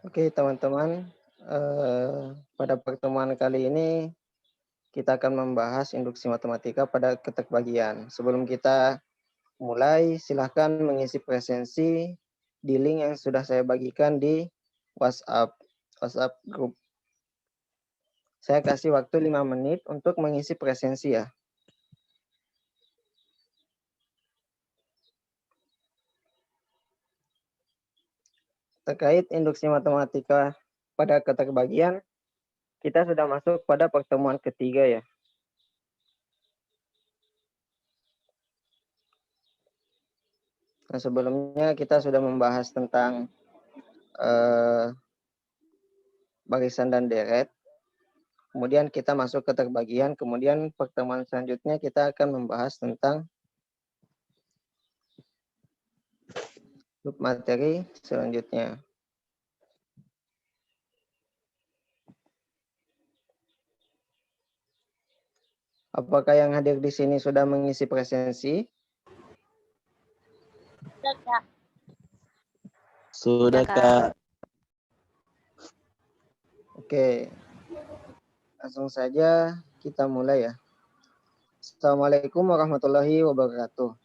Oke, teman-teman, pada pertemuan kali ini kita akan membahas induksi matematika pada keterbagian. Sebelum kita mulai, silahkan mengisi presensi di link yang sudah saya bagikan di WhatsApp grup. Saya kasih waktu 5 menit untuk mengisi presensi ya. Terkait induksi matematika pada keterbagian, kita sudah masuk pada pertemuan ketiga ya. Nah, sebelumnya kita sudah membahas tentang barisan dan deret. Kemudian kita masuk ke terbagian, kemudian pertemuan selanjutnya kita akan membahas tentang materi selanjutnya. Apakah yang hadir di sini sudah mengisi presensi? Sudah, Kak. Oke, langsung saja kita mulai ya. Assalamualaikum warahmatullahi wabarakatuh.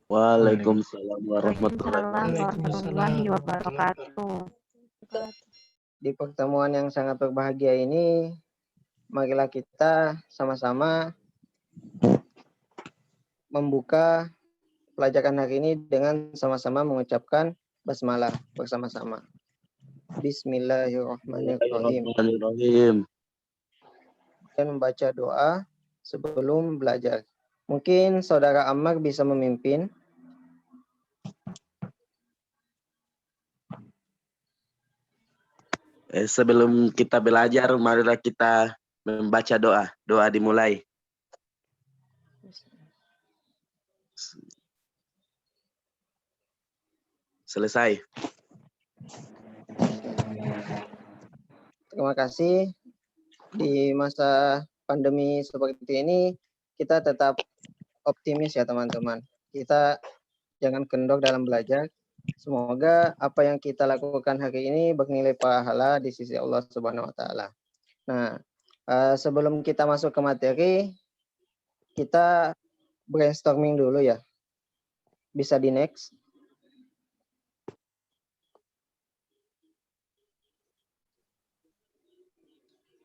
Waalaikumsalam warahmatullahi wabarakatuh. Di pertemuan yang sangat berbahagia ini, marilah kita sama-sama membuka pelajaran hari ini dengan sama-sama mengucapkan basmalah bersama-sama. Bismillahirrahmanirrahim. Dan membaca doa sebelum belajar. Mungkin Saudara Ammar bisa memimpin. Sebelum kita belajar, marilah kita membaca doa. Doa dimulai. Selesai. Terima kasih. Di masa pandemi seperti ini, kita tetap optimis ya teman-teman. Kita jangan kendor dalam belajar. Semoga apa yang kita lakukan hari ini bernilai pahala di sisi Allah Subhanahu wa taala. Nah, sebelum kita masuk ke materi, kita brainstorming dulu ya. Bisa di next.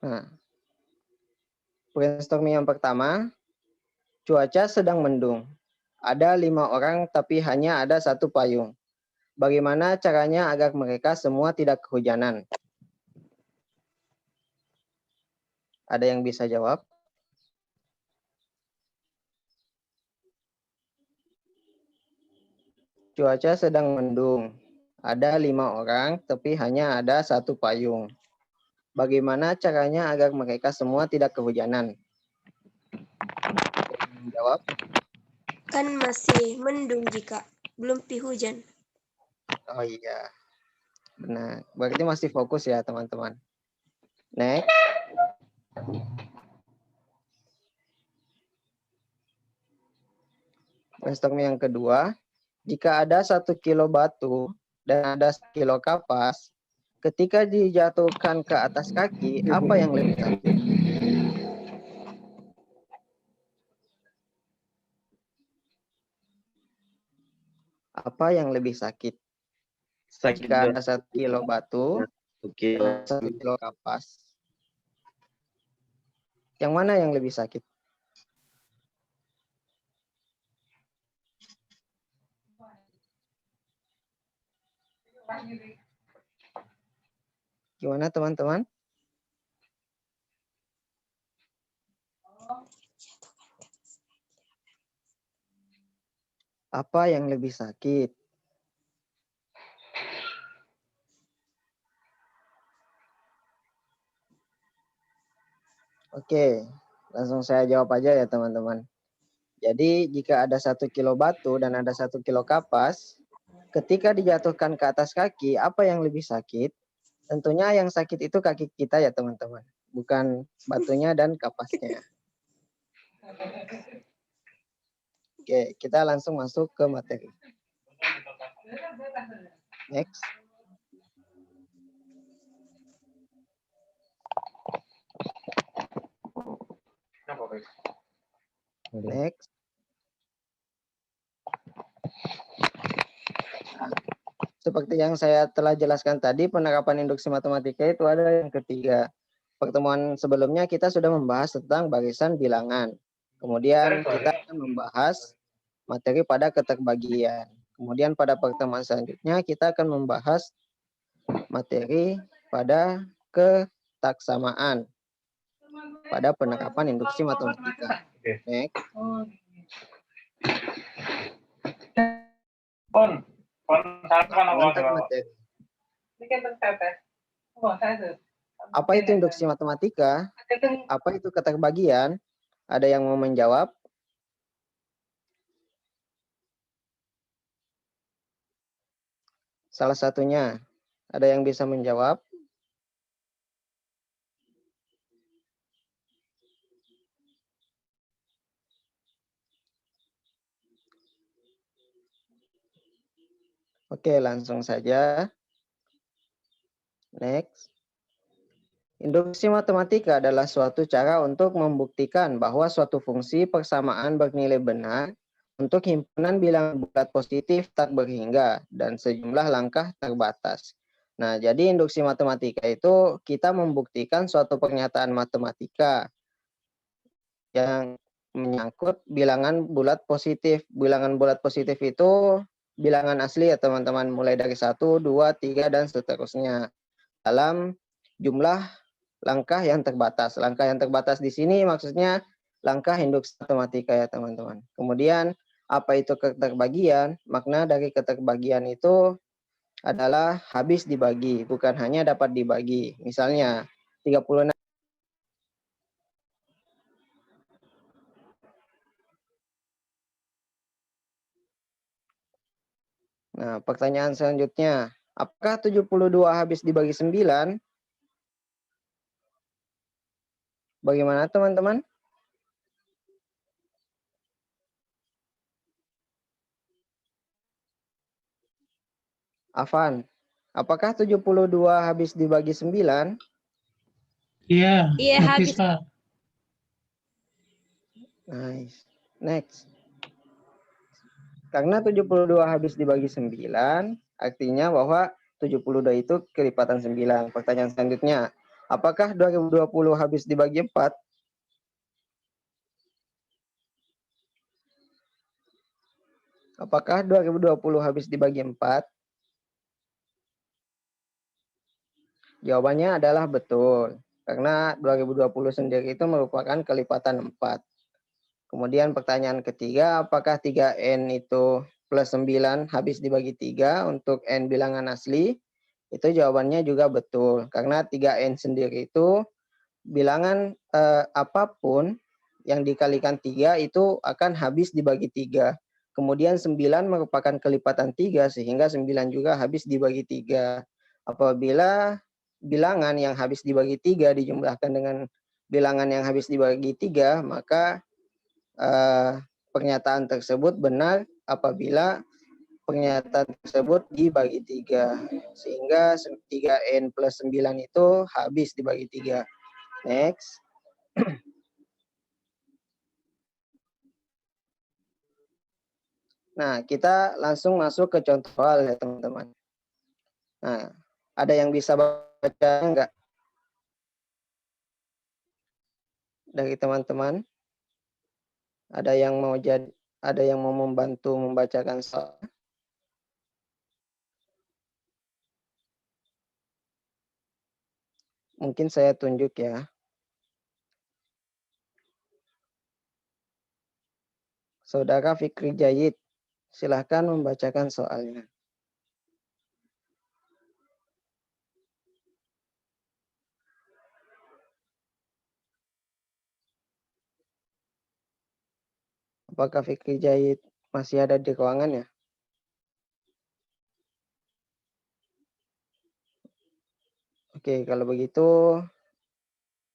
Nah, brainstorming yang pertama, cuaca sedang mendung. Ada 5 orang tapi hanya ada 1 payung. Bagaimana caranya agar mereka semua tidak kehujanan? Ada yang bisa jawab? Cuaca sedang mendung. Ada 5 orang tapi hanya ada 1 payung. Bagaimana caranya agar mereka semua tidak kehujanan? Jawab. Kan masih mendung jika belum hujan. Oh iya. Benar. Berarti masih fokus ya teman-teman. Next. Brainstorming yang kedua. Jika ada 1 kilo batu dan ada 1 kilo kapas, ketika dijatuhkan ke atas kaki, apa yang lebih sakit? Apa yang lebih sakit? Jika ada 1 kilo batu dan 1 kilo kapas, yang mana yang lebih sakit? Gimana teman-teman? Apa yang lebih sakit? Oke, langsung saya jawab aja ya teman-teman. Jadi jika ada 1 kilo batu dan ada 1 kilo kapas, ketika dijatuhkan ke atas kaki, apa yang lebih sakit? Tentunya yang sakit itu kaki kita ya teman-teman, bukan batunya dan kapasnya. Oke, kita langsung masuk ke materi. Next. Next. Seperti yang saya telah jelaskan tadi, penerapan induksi matematika itu ada yang ketiga. Pertemuan sebelumnya kita sudah membahas tentang barisan bilangan. Kemudian kita akan membahas materi pada keterbagian. Kemudian pada pertemuan selanjutnya kita akan membahas materi pada ketaksamaan pada penerapan induksi matematika. Next. Mantap materi. Apa itu induksi matematika? Apa itu keterbagian? Ada yang mau menjawab? Salah satunya, ada yang bisa menjawab? Oke, langsung saja. Next. Induksi matematika adalah suatu cara untuk membuktikan bahwa suatu fungsi persamaan bernilai benar untuk himpunan bilangan bulat positif tak berhingga dan sejumlah langkah terbatas. Nah, jadi induksi matematika itu kita membuktikan suatu pernyataan matematika yang menyangkut bilangan bulat positif. Bilangan bulat positif itu bilangan asli ya teman-teman, mulai dari 1, 2, 3, dan seterusnya. Dalam jumlah langkah yang terbatas. Langkah yang terbatas di sini maksudnya langkah induksi matematika ya teman-teman. Kemudian apa itu keterbagian? Makna dari keterbagian itu adalah habis dibagi, bukan hanya dapat dibagi. Misalnya 36. Nah, pertanyaan selanjutnya, apakah 72 habis dibagi 9? Bagaimana teman-teman? Afan, apakah 72 habis dibagi 9? Iya, Iya, habis. Pak. Nice. Next. Karena 72 habis dibagi 9, artinya bahwa 72 itu kelipatan 9. Pertanyaan selanjutnya, apakah 2020 habis dibagi 4? Apakah 2020 habis dibagi 4? Jawabannya adalah betul. Karena 2020 sendiri itu merupakan kelipatan 4. Kemudian pertanyaan ketiga, apakah 3N itu plus 9 habis dibagi 3 untuk N bilangan asli? Itu jawabannya juga betul. Karena 3N sendiri itu bilangan apapun yang dikalikan 3 itu akan habis dibagi 3. Kemudian 9 merupakan kelipatan 3 sehingga 9 juga habis dibagi 3. Apabila bilangan yang habis dibagi 3 dijumlahkan dengan bilangan yang habis dibagi 3, maka pernyataan tersebut benar apabila pernyataan tersebut dibagi 3. Sehingga 3N plus 9 itu habis dibagi 3. Next. Nah, kita langsung masuk ke contoh hal ya teman-teman. Nah, ada yang bisa baca enggak? Dari teman-teman? Ada yang mau membantu membacakan soal? Mungkin saya tunjuk ya. Saudara Fikri Jayid, silahkan membacakan soalnya. Apakah Fikri Jayid masih ada di ruangan ya? Oke, kalau begitu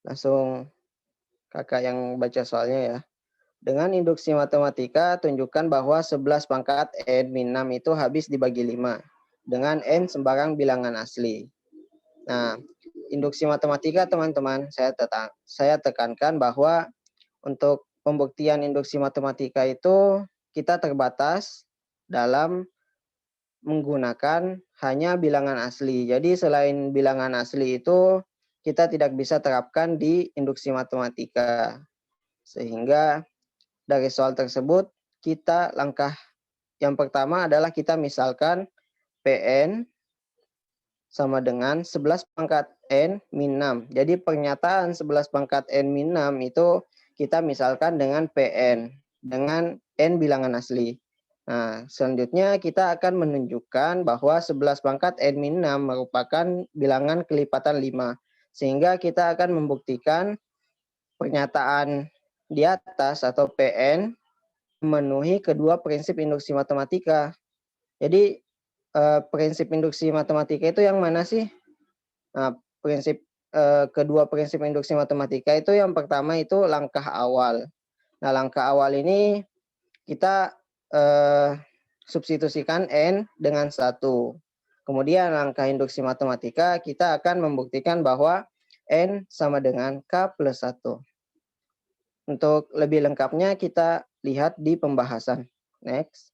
langsung kakak yang baca soalnya ya. Dengan induksi matematika, tunjukkan bahwa 11 pangkat N min 6 itu habis dibagi 5 dengan N sembarang bilangan asli. Nah, induksi matematika teman-teman, saya tekankan bahwa untuk pembuktian induksi matematika itu kita terbatas dalam menggunakan hanya bilangan asli. Jadi selain bilangan asli itu kita tidak bisa terapkan di induksi matematika. Sehingga dari soal tersebut kita langkah yang pertama adalah kita misalkan PN sama dengan 11 pangkat N min 6. Jadi pernyataan 11 pangkat N min 6 itu kita misalkan dengan PN, dengan N bilangan asli. Nah, selanjutnya kita akan menunjukkan bahwa 11 pangkat N min 6 merupakan bilangan kelipatan 5. Sehingga kita akan membuktikan pernyataan di atas atau PN memenuhi kedua prinsip induksi matematika. Jadi prinsip induksi matematika itu yang mana sih? Nah, kedua prinsip induksi matematika itu yang pertama itu langkah awal. Nah, langkah awal ini kita substitusikan N dengan 1. Kemudian langkah induksi matematika kita akan membuktikan bahwa N sama dengan K plus 1. Untuk lebih lengkapnya kita lihat di pembahasan. Next.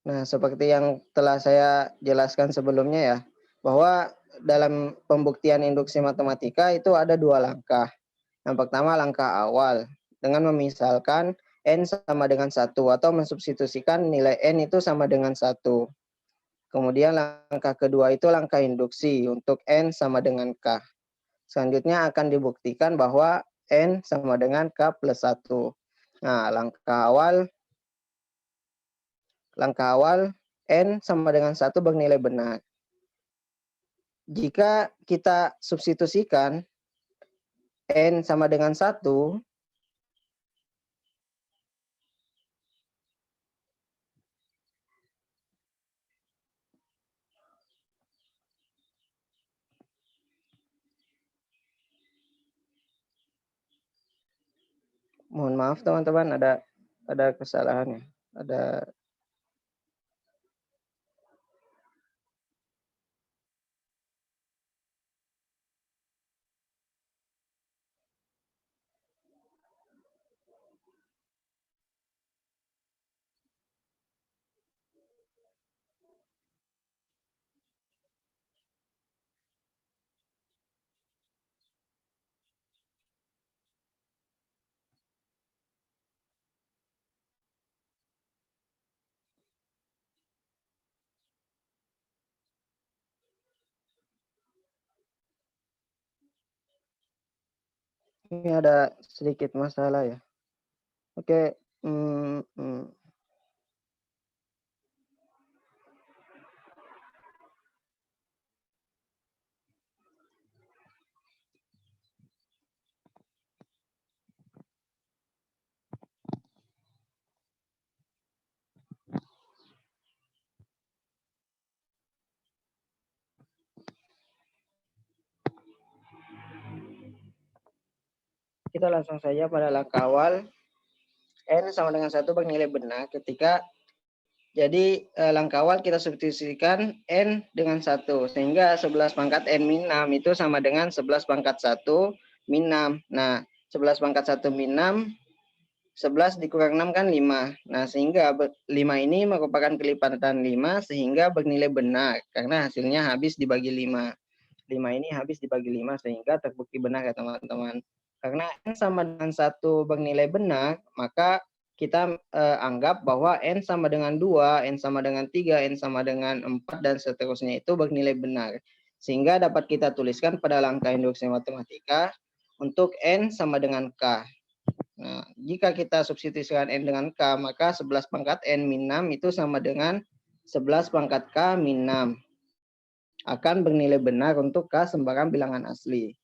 Nah, seperti yang telah saya jelaskan sebelumnya ya, bahwa dalam pembuktian induksi matematika itu ada 2 langkah. Yang pertama langkah awal, dengan memisalkan N sama dengan 1 atau mensubstitusikan nilai N itu sama dengan 1. Kemudian langkah kedua itu langkah induksi untuk N sama dengan K. Selanjutnya akan dibuktikan bahwa N sama dengan K plus 1. Nah, langkah awal N sama dengan 1 bernilai benar. Jika kita substitusikan N sama dengan 1, mohon maaf teman-teman, ada kesalahannya. Ini ada sedikit masalah ya. Oke. Kita langsung saja pada langkah awal. N sama dengan 1 bernilai benar ketika langkah awal kita substitusikan N dengan 1. Sehingga 11 pangkat N min 6 itu sama dengan 11 pangkat 1 min 6. Nah, 11 pangkat 1 min 6, 11 dikurang 6 kan 5. Nah, sehingga 5 ini merupakan kelipatan 5 sehingga bernilai benar. Karena hasilnya habis dibagi 5. 5 ini habis dibagi 5 sehingga terbukti benar ya teman-teman. Karena N sama dengan 1 bernilai benar, maka kita anggap bahwa N sama dengan 2, N sama dengan 3, N sama dengan 4, dan seterusnya itu bernilai benar. Sehingga dapat kita tuliskan pada langkah induksi matematika untuk N sama dengan K. Nah, jika kita substitusikan N dengan K, maka 11 pangkat N min 6 itu sama dengan 11 pangkat K min 6. Akan bernilai benar untuk K sembarang bilangan asli.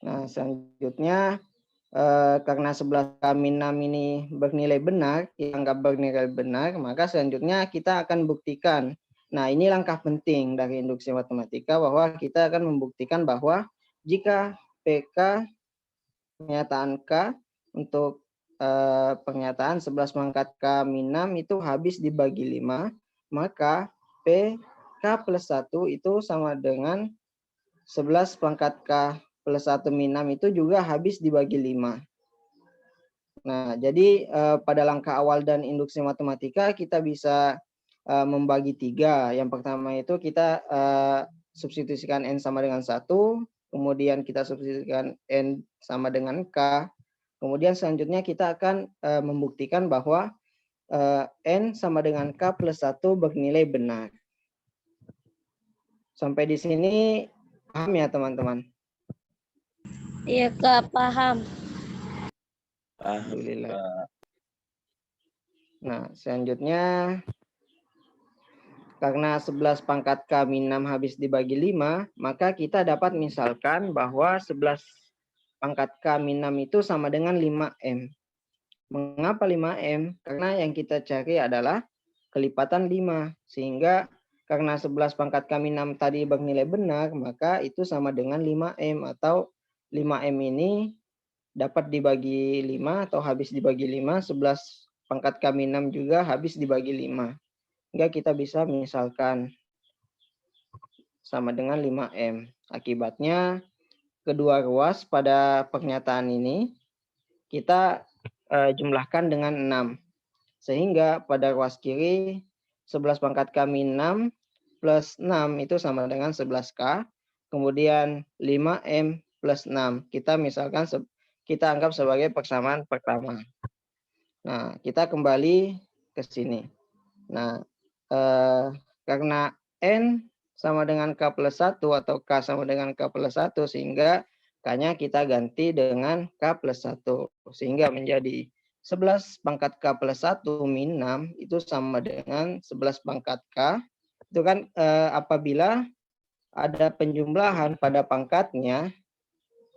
Nah, selanjutnya karena 11 K min 6 ini bernilai benar, dianggap bernilai benar, maka selanjutnya kita akan buktikan. Nah, ini langkah penting dari induksi matematika bahwa kita akan membuktikan bahwa jika PK pernyataan K untuk pernyataan 11 pangkat K min 6 itu habis dibagi 5, maka P K plus 1 itu sama dengan 11 pangkat K plus 1 min 6 itu juga habis dibagi 5. Nah, jadi pada langkah awal dan induksi matematika kita bisa membagi 3. Yang pertama itu kita substitusikan N sama dengan 1, kemudian kita substitusikan N sama dengan K, kemudian selanjutnya kita akan membuktikan bahwa N sama dengan K plus 1 bernilai benar. Sampai di sini paham ya teman-teman? Iya Kak, paham. Alhamdulillah. Nah, selanjutnya karena 11 pangkat K min 6 habis dibagi 5, maka kita dapat misalkan bahwa 11 pangkat K min 6 itu sama dengan 5M. Mengapa 5M? Karena yang kita cari adalah kelipatan 5. Sehingga karena 11 pangkat K min 6 tadi bernilai benar, maka itu sama dengan 5M, atau 5M ini dapat dibagi 5 atau habis dibagi 5, 11 pangkat K min 6 juga habis dibagi 5. Hingga kita bisa misalkan sama dengan 5M. Akibatnya kedua ruas pada pernyataan ini kita jumlahkan dengan 6. Sehingga pada ruas kiri 11 pangkat K min 6 plus 6 itu sama dengan 11K. Kemudian 5M plus 6. Kita misalkan kita anggap sebagai persamaan pertama. Nah, kita kembali ke sini. Nah, karena N sama dengan K plus 1 atau K sama dengan K plus 1, sehingga K-nya kita ganti dengan K plus 1. Sehingga menjadi 11 pangkat K plus 1 min 6 itu sama dengan 11 pangkat K. Itu kan apabila ada penjumlahan pada pangkatnya,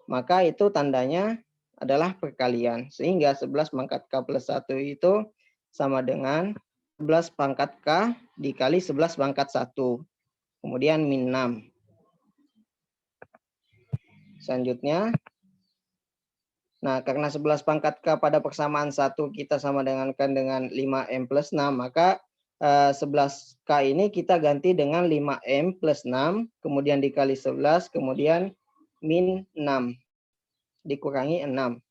maka itu tandanya adalah perkalian. Sehingga 11 pangkat K plus 1 itu sama dengan 11 pangkat K dikali 11 pangkat 1. Kemudian min 6. Selanjutnya, nah karena 11 pangkat K pada persamaan 1 kita sama dengan 5M plus 6, maka 11K ini kita ganti dengan 5M plus 6, kemudian dikali 11, kemudian min 6, dikurangi 6.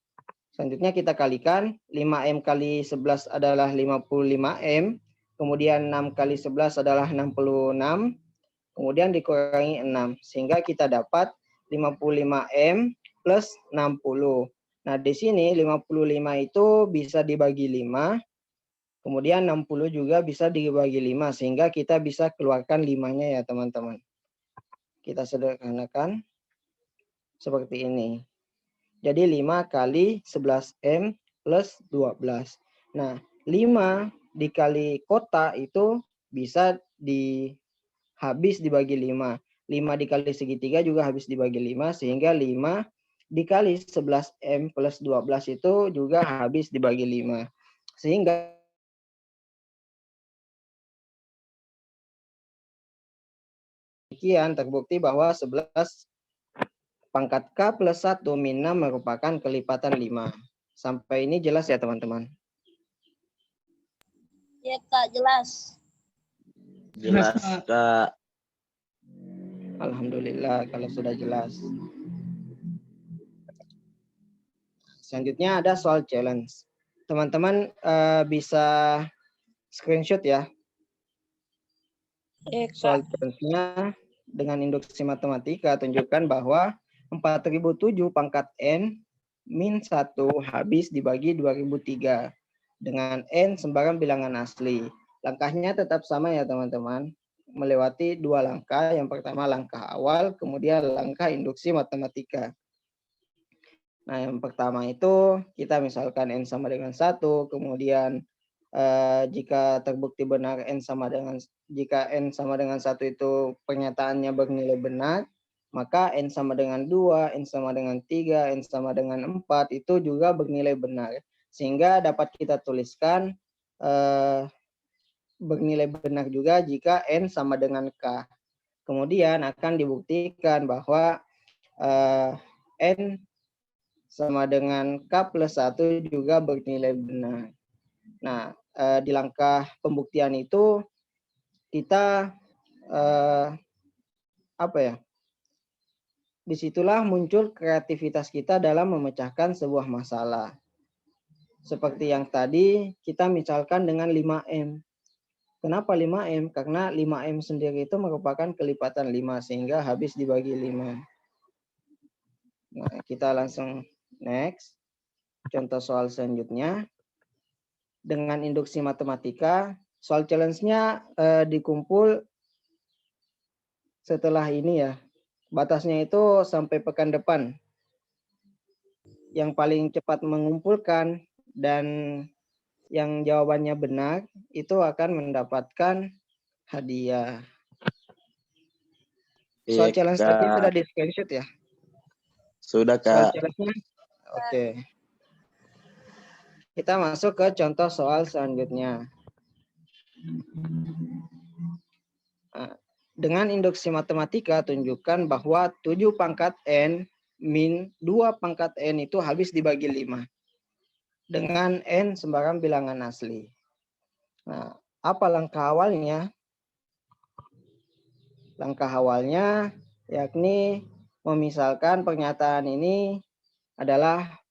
Selanjutnya kita kalikan, 5M kali 11 adalah 55M, kemudian 6 kali 11 adalah 66, kemudian dikurangi 6. Sehingga kita dapat 55M plus 60. Nah, di sini 55 itu bisa dibagi 5, kemudian 60 juga bisa dibagi 5, sehingga kita bisa keluarkan 5-nya ya teman-teman. Kita sederhanakan seperti ini. Jadi 5 kali 11M plus 12. Nah, 5 dikali kota itu bisa habis dibagi 5. 5 dikali segitiga juga habis dibagi 5, sehingga 5 dikali 11M plus 12 itu juga habis dibagi 5. Sehingga demikian terbukti bahwa 11 pangkat K plus 1 min 6 merupakan kelipatan 5. Sampai ini jelas ya teman-teman? Ya Kak, jelas. Jelas, Kak. Alhamdulillah kalau sudah jelas. Selanjutnya ada soal challenge. Teman-teman bisa screenshot ya. Soal challenge-nya dengan induksi matematika tunjukkan bahwa 4007 pangkat N min 1 habis dibagi 2003 dengan N sembarang bilangan asli. Langkahnya tetap sama ya teman-teman. Melewati 2 langkah. Yang pertama langkah awal, kemudian langkah induksi matematika. Nah, yang pertama itu kita misalkan N sama dengan 1, kemudian jika terbukti benar jika N sama dengan 1 itu pernyataannya bernilai benar, maka N sama dengan 2, N sama dengan 3, N sama dengan 4 itu juga bernilai benar. Sehingga dapat kita tuliskan bernilai benar juga jika N sama dengan K. Kemudian akan dibuktikan bahwa N sama dengan K plus 1 juga bernilai benar. Nah, di langkah pembuktian itu kita disitulah muncul kreativitas kita dalam memecahkan sebuah masalah. Seperti yang tadi, kita misalkan dengan 5M. Kenapa 5M? Karena 5M sendiri itu merupakan kelipatan 5, sehingga habis dibagi 5. Nah, kita langsung next. Contoh soal selanjutnya. Dengan induksi matematika, soal challenge-nya dikumpul setelah ini ya. Batasnya itu sampai pekan depan. Yang paling cepat mengumpulkan dan yang jawabannya benar itu akan mendapatkan hadiah. Soal Iya, challenge Kak. tadi sudah di screenshot ya? Sudah, Soal Kak. challenge-nya? Oke. Kita masuk ke contoh soal selanjutnya. Nah, dengan induksi matematika, tunjukkan bahwa 7 pangkat N min 2 pangkat N itu habis dibagi 5. Dengan N sembarang bilangan asli. Nah, apa langkah awalnya? Langkah awalnya yakni memisalkan pernyataan ini adalah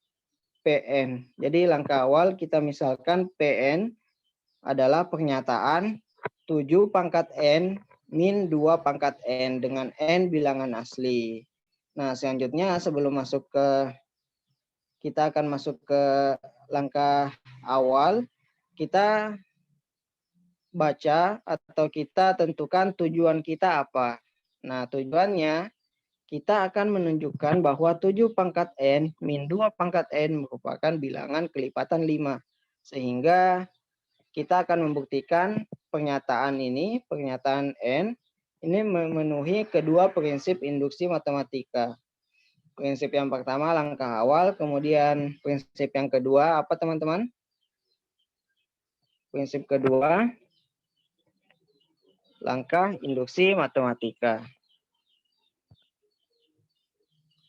PN. Jadi langkah awal kita misalkan PN adalah pernyataan 7 pangkat N min 2 pangkat N dengan N bilangan asli. Nah, selanjutnya sebelum kita akan masuk ke langkah awal, kita baca atau kita tentukan tujuan kita apa. Nah, tujuannya kita akan menunjukkan bahwa 7 pangkat N min 2 pangkat N merupakan bilangan kelipatan 5. Sehingga kita akan membuktikan pernyataan N, ini memenuhi kedua prinsip induksi matematika. Prinsip yang pertama langkah awal, kemudian prinsip yang kedua apa teman-teman? Prinsip kedua langkah induksi matematika.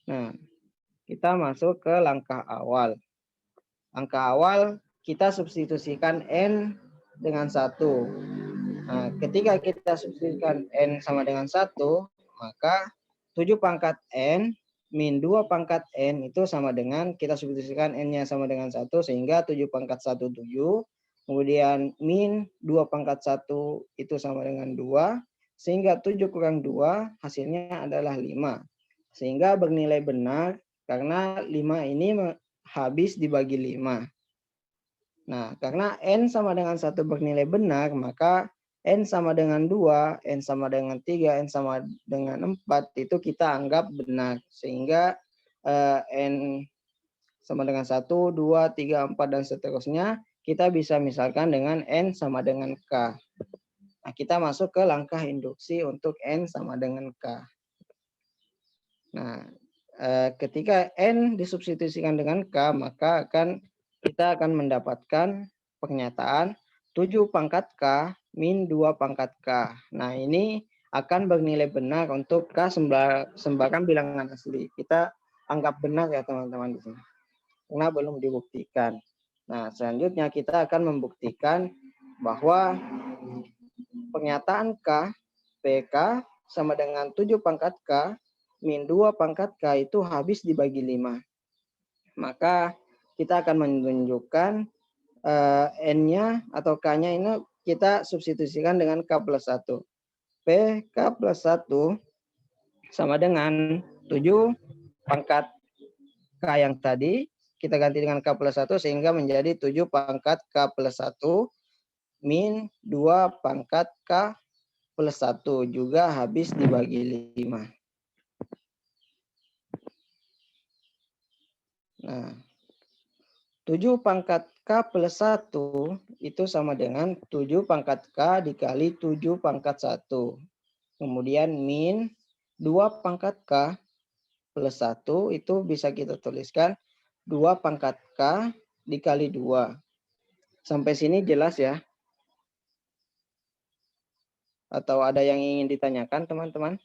Nah, kita masuk ke langkah awal. Langkah awal kita substitusikan N dengan 1. Nah, ketika kita substitusikan N sama dengan 1, maka 7 pangkat N min 2 pangkat N itu sama dengan, kita substitusikan N-nya sama dengan 1, sehingga 7 pangkat 1, 7. Kemudian min 2 pangkat 1 itu sama dengan 2. Sehingga 7 kurang 2 hasilnya adalah 5. Sehingga bernilai benar karena 5 ini habis dibagi 5. Nah, karena N sama dengan 1 bernilai benar, maka N sama dengan 2, N sama dengan 3, N sama dengan 4 itu kita anggap benar. Sehingga N sama dengan 1, 2, 3, 4, dan seterusnya kita bisa misalkan dengan N sama dengan K. Nah, kita masuk ke langkah induksi untuk N sama dengan K. Nah, ketika N disubstitusikan dengan K, maka kita akan mendapatkan pernyataan 7 pangkat K min 2 pangkat K. Nah, ini akan bernilai benar untuk K sembarang bilangan asli. Kita anggap benar ya teman-teman di sini. Karena belum dibuktikan. Nah, selanjutnya kita akan membuktikan bahwa pernyataan K, PK sama dengan 7 pangkat K min 2 pangkat K itu habis dibagi 5. Maka kita akan menunjukkan N-nya atau K-nya ini kita substitusikan dengan K plus 1. K plus 1 sama dengan 7 pangkat K yang tadi, kita ganti dengan K plus 1 sehingga menjadi 7 pangkat K plus 1 min 2 pangkat K plus 1 juga habis dibagi 5. Nah, 7 pangkat K plus 1 itu sama dengan 7 pangkat K dikali 7 pangkat 1. Kemudian min 2 pangkat K plus 1 itu bisa kita tuliskan 2 pangkat K dikali 2. Sampai sini jelas ya? Atau ada yang ingin ditanyakan teman-teman?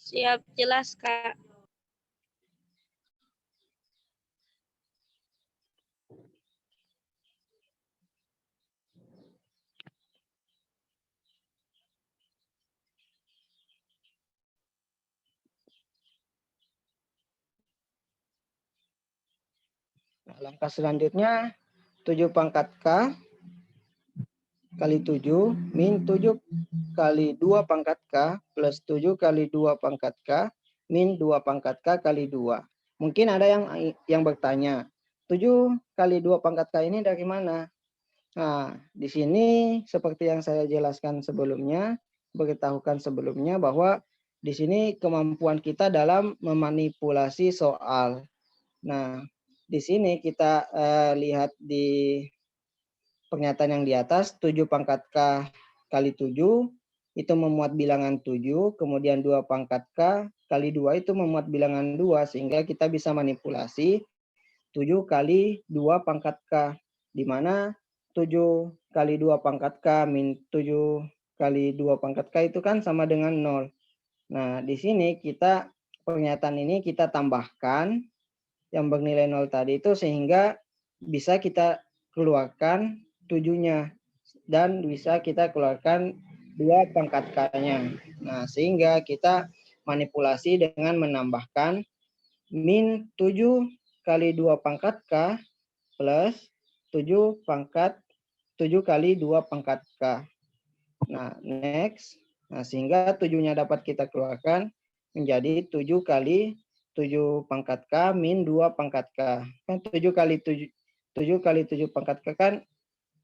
Siap, jelas, Kak. Nah, langkah selanjutnya 7 pangkat K kali 7 min 7 kali 2 pangkat K plus 7 kali 2 pangkat K min 2 pangkat K kali 2. Mungkin ada yang bertanya, 7 kali 2 pangkat K ini dari mana? Nah, di sini seperti yang saya jelaskan sebelumnya, beritahukan sebelumnya bahwa di sini kemampuan kita dalam memanipulasi soal. Nah, di sini kita lihat di pernyataan yang di atas, 7 pangkat K kali 7 itu memuat bilangan 7, kemudian 2 pangkat K kali 2 itu memuat bilangan 2, sehingga kita bisa manipulasi 7 kali 2 pangkat K, di mana 7 kali 2 pangkat K min 7 kali 2 pangkat K itu kan sama dengan 0. Nah, di sini kita pernyataan ini kita tambahkan yang bernilai 0 tadi itu sehingga bisa kita keluarkan 7-nya dan bisa kita keluarkan 2 pangkat K-nya. Nah, sehingga kita manipulasi dengan menambahkan min 7 kali 2 pangkat K plus 7 kali 2 pangkat K. Nah, next. Nah, sehingga 7-nya dapat kita keluarkan menjadi 7 kali 7 pangkat K min 2 pangkat K. Kan 7 kali 7 pangkat K kan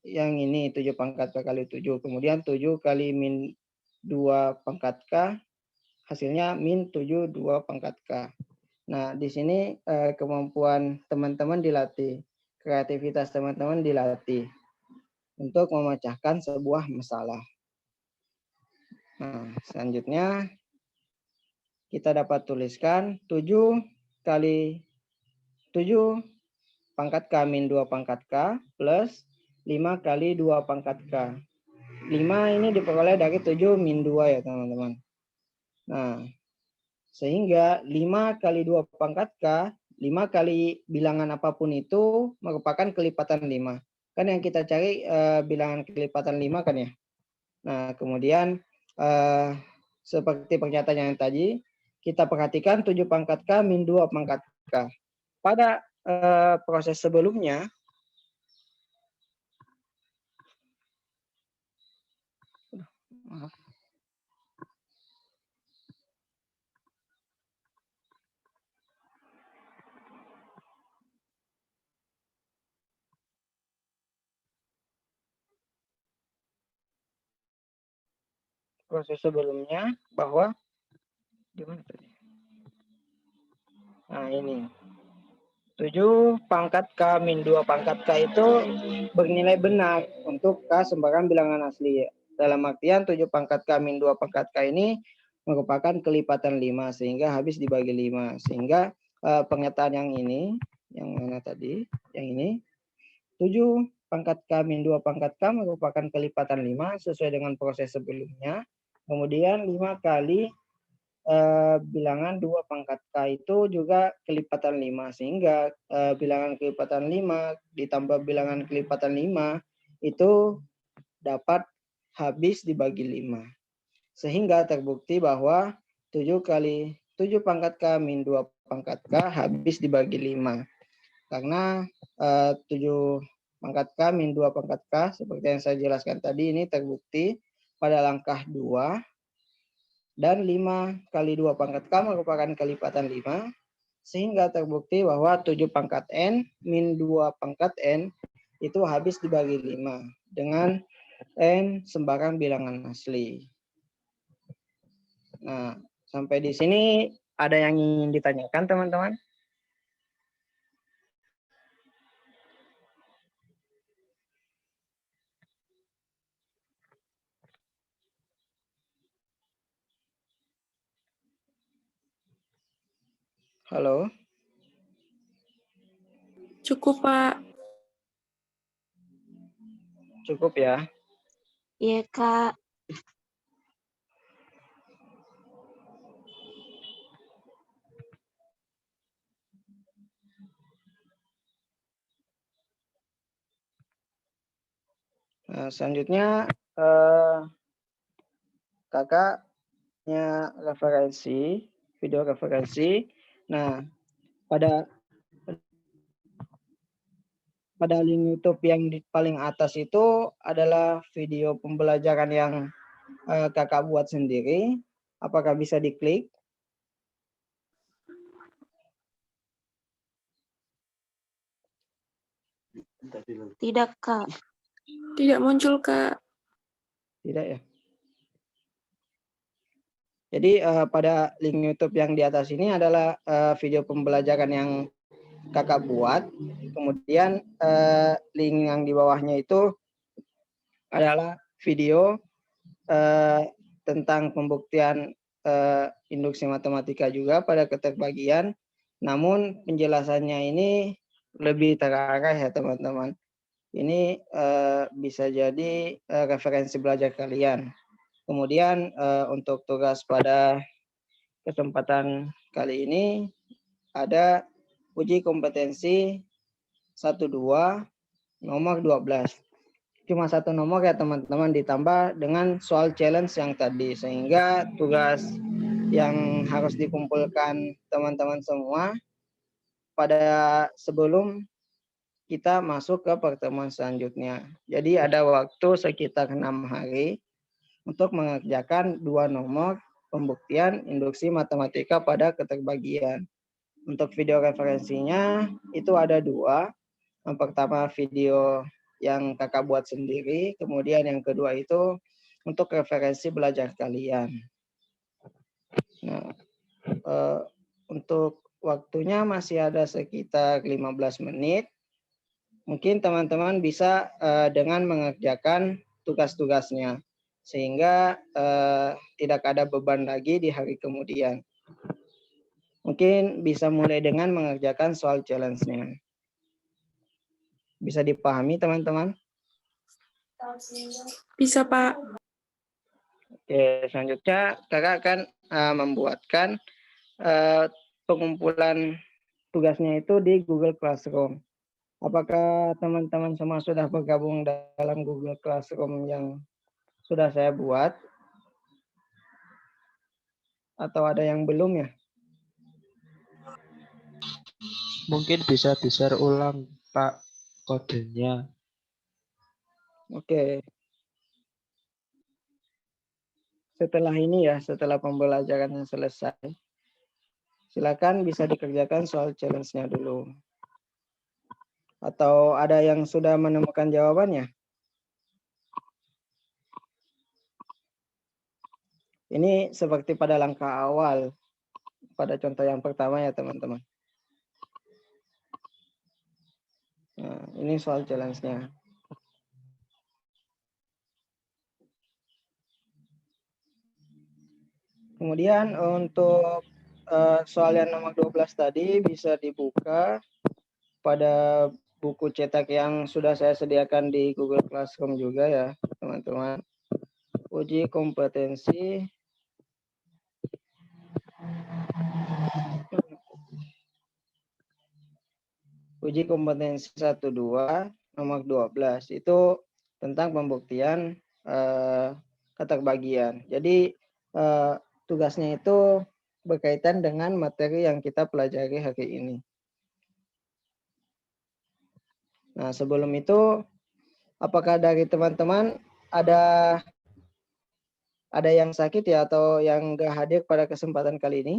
yang ini 7 pangkat K kali 7. Kemudian 7 kali min 2 pangkat K hasilnya min 7 2 pangkat K. Nah, di sini kemampuan teman-teman dilatih, kreativitas teman-teman dilatih untuk memecahkan sebuah masalah. Nah, selanjutnya kita dapat tuliskan 7 kali 7 pangkat K min 2 pangkat K plus 5 kali 2 pangkat K. 5 ini diperoleh dari 7 min 2 ya teman-teman. Nah, sehingga 5 kali 2 pangkat K, 5 kali bilangan apapun itu merupakan kelipatan 5. Kan yang kita cari bilangan kelipatan 5 kan ya. Nah, kemudian seperti pernyataan yang tadi, kita perhatikan 7 pangkat K min 2 pangkat K. Pada proses sebelumnya, bahwa di mana tadi? Nah, ini 7 pangkat K min 2 pangkat K itu bernilai benar untuk K sembarang bilangan asli. Dalam artian 7 pangkat K min 2 pangkat K ini merupakan kelipatan 5 sehingga habis dibagi 5. Sehingga pernyataan yang ini, yang mana tadi? Yang ini 7 pangkat K min 2 pangkat K merupakan kelipatan 5 sesuai dengan proses sebelumnya. Kemudian 5 kali bilangan 2 pangkat K itu juga kelipatan 5. Sehingga bilangan kelipatan 5 ditambah bilangan kelipatan 5 itu dapat habis dibagi 5. Sehingga terbukti bahwa 7 kali 7 pangkat K min 2 pangkat K habis dibagi 5. Karena 7 pangkat K min 2 pangkat K seperti yang saya jelaskan tadi ini terbukti pada langkah 2. Dan 5 kali 2 pangkat K merupakan kelipatan 5. Sehingga terbukti bahwa 7 pangkat N min 2 pangkat N itu habis dibagi 5. Dengan N sembarang bilangan asli. Nah, sampai di sini ada yang ingin ditanyakan teman-teman? Halo? Cukup, Pak. Cukup ya? Iya, Kak. Nah, selanjutnya kakaknya referensi, video referensi. Nah, pada link YouTube yang di paling atas itu adalah video pembelajaran yang kakak buat sendiri. Apakah bisa diklik? Tidak, Kak. Tidak muncul, Kak. Tidak ya. Jadi pada link YouTube yang di atas ini adalah video pembelajaran yang kakak buat. Kemudian link yang di bawahnya itu adalah video tentang pembuktian induksi matematika juga pada keterbagian. Namun penjelasannya ini lebih terarah ya teman-teman. Ini bisa jadi referensi belajar kalian. Kemudian untuk tugas pada kesempatan kali ini ada uji kompetensi 1-2 nomor 12. Cuma satu nomor ya teman-teman, ditambah dengan soal challenge yang tadi, sehingga tugas yang harus dikumpulkan teman-teman semua pada sebelum kita masuk ke pertemuan selanjutnya. Jadi ada waktu sekitar 6 hari untuk mengerjakan 2 nomor pembuktian induksi matematika pada keterbagian. Untuk video referensinya itu ada 2. Yang pertama video yang kakak buat sendiri, kemudian yang kedua itu untuk referensi belajar kalian. Nah, untuk waktunya masih ada sekitar 15 menit. Mungkin teman-teman bisa dengan mengerjakan tugas-tugasnya, sehingga tidak ada beban lagi di hari kemudian. Mungkin bisa mulai dengan mengerjakan soal challenge-nya. Bisa dipahami teman-teman? Bisa, Pak. Oke, selanjutnya kakak akan membuatkan pengumpulan tugasnya itu di Google Classroom. Apakah teman-teman semua sudah bergabung dalam Google Classroom yang sudah saya buat? Atau ada yang belum ya? Mungkin bisa di-share ulang, Pak, kodenya. Oke. Setelah ini ya, setelah pembelajaran yang selesai, silakan bisa dikerjakan soal challenge-nya dulu. Atau ada yang sudah menemukan jawabannya? Ini seperti pada langkah awal, pada contoh yang pertama ya teman-teman. Nah, ini soal challenge-nya. Kemudian untuk soal yang nomor 12 tadi bisa dibuka pada buku cetak yang sudah saya sediakan di Google Classroom juga ya teman-teman. Uji kompetensi uji kompetensi 1-2 nomor 12 itu tentang pembuktian keterbagian. Jadi tugasnya itu berkaitan dengan materi yang kita pelajari hari ini. Nah, sebelum itu apakah dari teman-teman ada yang sakit ya atau yang nggak hadir pada kesempatan kali ini?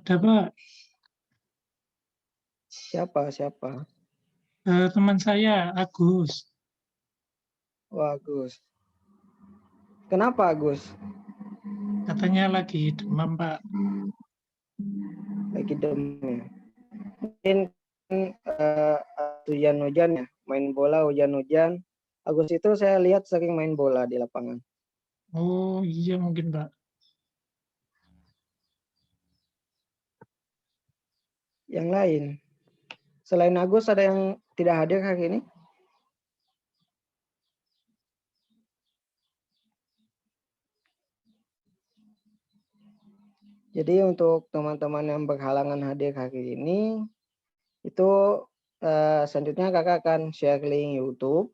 Ada, Pak. Siapa? Teman saya, Agus. Wah, Agus. Kenapa Agus? Katanya lagi demam, Pak. Lagi demam. Mungkin hujan-hujan ya, main bola hujan-hujan. Agus itu saya lihat sering main bola di lapangan. Oh iya mungkin, Pak. Yang lain, selain Agus ada yang tidak hadir hari ini? Jadi untuk teman-teman yang berhalangan hadir hari ini, Itu selanjutnya kakak akan share link YouTube.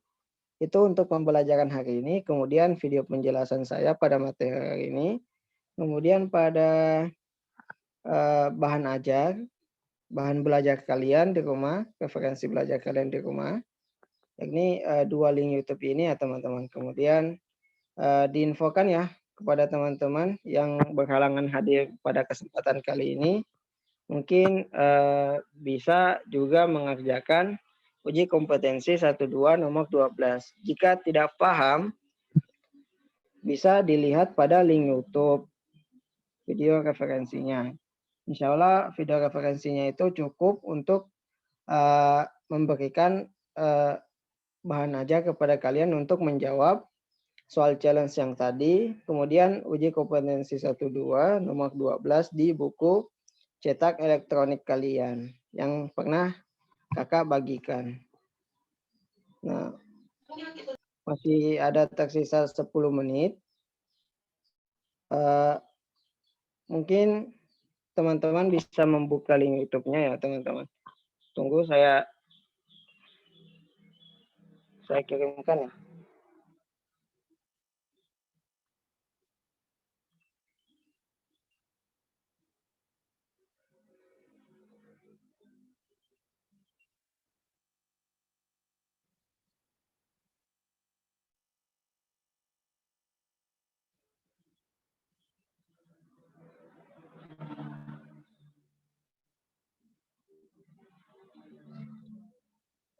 Itu untuk pembelajaran hari ini, kemudian video penjelasan saya pada materi hari ini, kemudian pada bahan ajar, bahan belajar kalian di rumah, referensi belajar kalian di rumah. Ini 2 link YouTube ini ya teman-teman. Kemudian diinfokan ya kepada teman-teman yang berhalangan hadir pada kesempatan kali ini, mungkin bisa juga mengerjakan uji kompetensi 1-2 nomor 12. Jika tidak paham, bisa dilihat pada link YouTube video referensinya. Insya Allah video referensinya itu cukup untuk memberikan bahan ajar kepada kalian untuk menjawab soal challenge yang tadi, kemudian uji kompetensi 1-2 nomor 12 di buku cetak elektronik kalian yang pernah kakak bagikan. Nah, masih ada tersisa 10 menit. Mungkin teman-teman bisa membuka link YouTube-nya ya teman-teman. Tunggu saya kirimkan ya.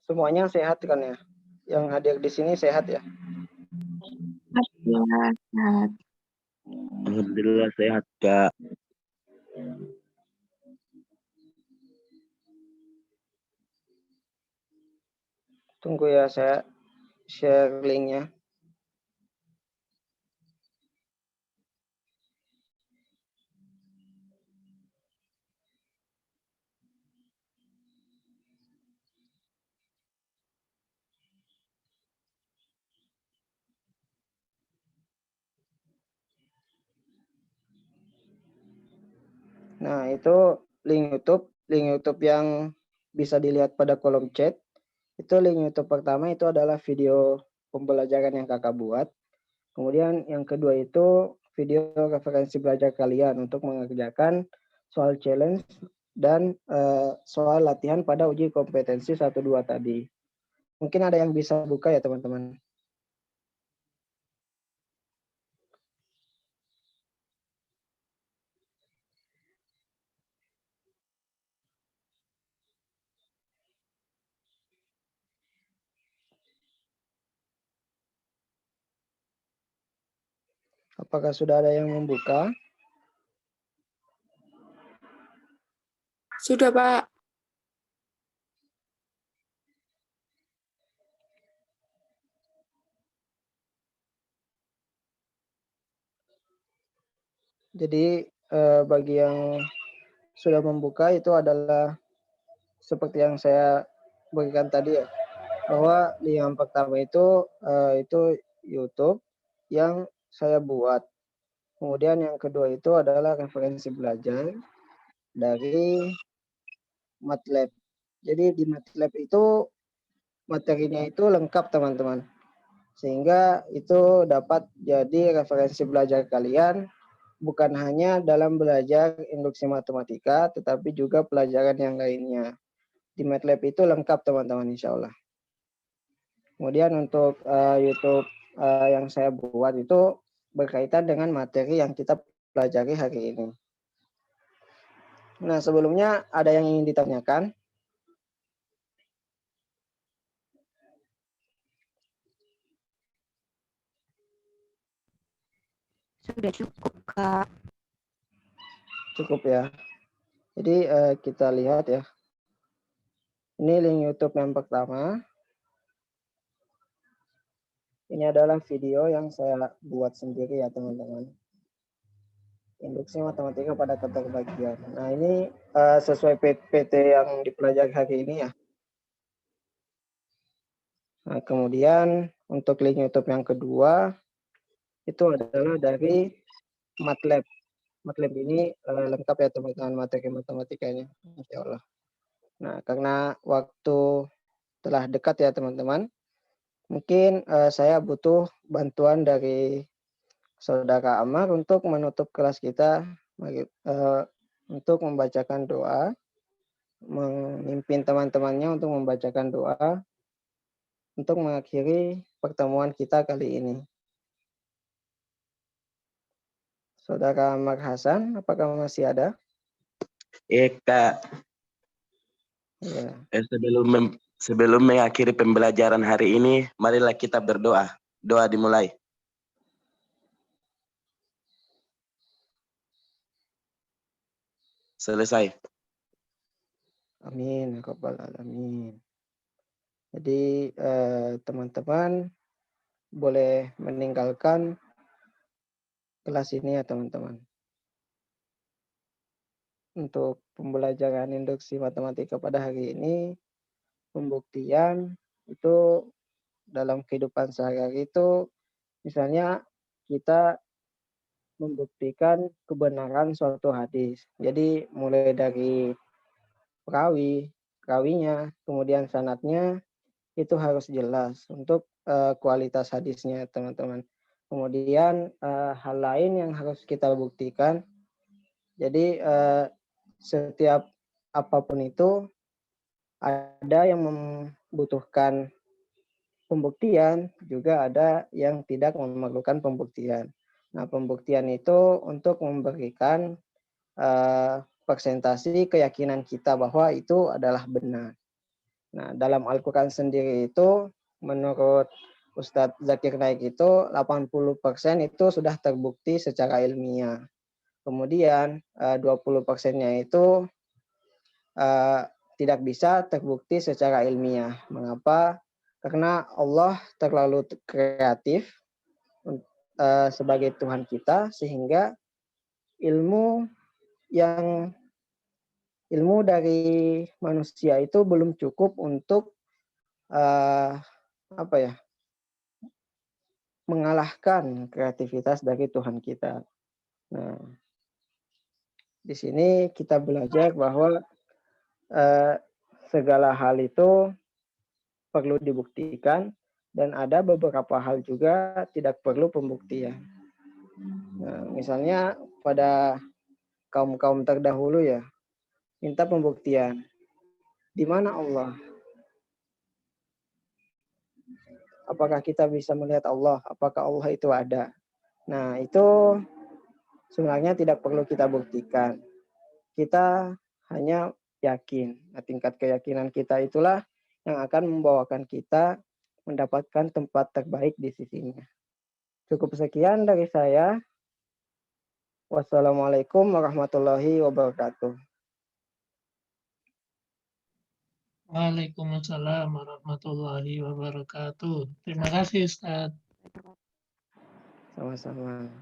Semuanya sehat kan ya? Yang hadir di sini sehat ya? Sehat. Alhamdulillah sehat, Kak. Tunggu ya, saya share linknya. Nah, itu link YouTube yang bisa dilihat pada kolom chat. Itu link YouTube pertama itu adalah video pembelajaran yang kakak buat. Kemudian yang kedua itu video referensi belajar kalian untuk mengerjakan soal challenge dan soal latihan pada uji kompetensi 1-2 tadi. Mungkin ada yang bisa buka ya teman-teman. Apakah sudah ada yang membuka? Sudah, Pak. Jadi bagi yang sudah membuka itu adalah seperti yang saya berikan tadi ya, bahwa yang pertama itu YouTube yang saya buat. Kemudian yang kedua itu adalah referensi belajar dari MATLAB. Jadi di MATLAB itu materinya itu lengkap teman-teman. Sehingga itu dapat jadi referensi belajar kalian bukan hanya dalam belajar induksi matematika, tetapi juga pelajaran yang lainnya. Di MATLAB itu lengkap teman-teman insya Allah. Kemudian untuk YouTube yang saya buat itu berkaitan dengan materi yang kita pelajari hari ini. Nah, sebelumnya ada yang ingin ditanyakan? Sudah cukup, Kak. Cukup ya. Jadi kita lihat ya. Ini link YouTube yang pertama. Ini adalah video yang saya buat sendiri ya teman-teman. Induksi matematika pada keterbagian. Nah ini sesuai PT yang dipelajari hari ini ya. Nah kemudian untuk link YouTube yang kedua itu adalah dari MATLAB. MATLAB ini lengkap ya teman-teman materi matematikanya, insya Allah. Nah, karena waktu telah dekat ya teman-teman, mungkin saya butuh bantuan dari Saudara Amar untuk menutup kelas kita, untuk membacakan doa, memimpin teman-temannya untuk membacakan doa, untuk mengakhiri pertemuan kita kali ini. Saudara Amar Hasan, apakah masih ada? Kak, Ya. sebelum mengakhiri pembelajaran hari ini, marilah kita berdoa. Doa dimulai. Selesai. Amin, ya Rabbal Alamin. Jadi teman-teman boleh meninggalkan kelas ini ya teman-teman. Untuk pembelajaran induksi matematika pada hari ini, pembuktian itu dalam kehidupan sehari-hari itu, misalnya kita membuktikan kebenaran suatu hadis. Jadi mulai dari perawinya, kemudian sanadnya itu harus jelas untuk kualitas hadisnya teman-teman. Kemudian hal lain yang harus kita buktikan. Jadi setiap apapun itu ada yang membutuhkan pembuktian, juga ada yang tidak memerlukan pembuktian. Nah, pembuktian itu untuk memberikan presentasi keyakinan kita bahwa itu adalah benar. Nah, dalam Al-Quran sendiri itu, menurut Ustadz Zakir Naik itu, 80% itu sudah terbukti secara ilmiah. Kemudian 20%-nya itu tidak bisa terbukti secara ilmiah. Mengapa? Karena Allah terlalu kreatif sebagai Tuhan kita, sehingga ilmu dari manusia itu belum cukup untuk mengalahkan kreativitas dari Tuhan kita. Nah, di sini kita belajar bahwa segala hal itu perlu dibuktikan, dan ada beberapa hal juga tidak perlu pembuktian. Nah, misalnya pada kaum-kaum terdahulu ya, minta pembuktian. Di mana Allah? Apakah kita bisa melihat Allah? Apakah Allah itu ada? Nah, itu sebenarnya tidak perlu kita buktikan. Kita hanya yakin. Nah, tingkat keyakinan kita itulah yang akan membawakan kita mendapatkan tempat terbaik di sisinya. Cukup sekian dari saya. Wassalamualaikum warahmatullahi wabarakatuh. Waalaikumsalam warahmatullahi wabarakatuh. Terima kasih, Ustaz. Sama-sama.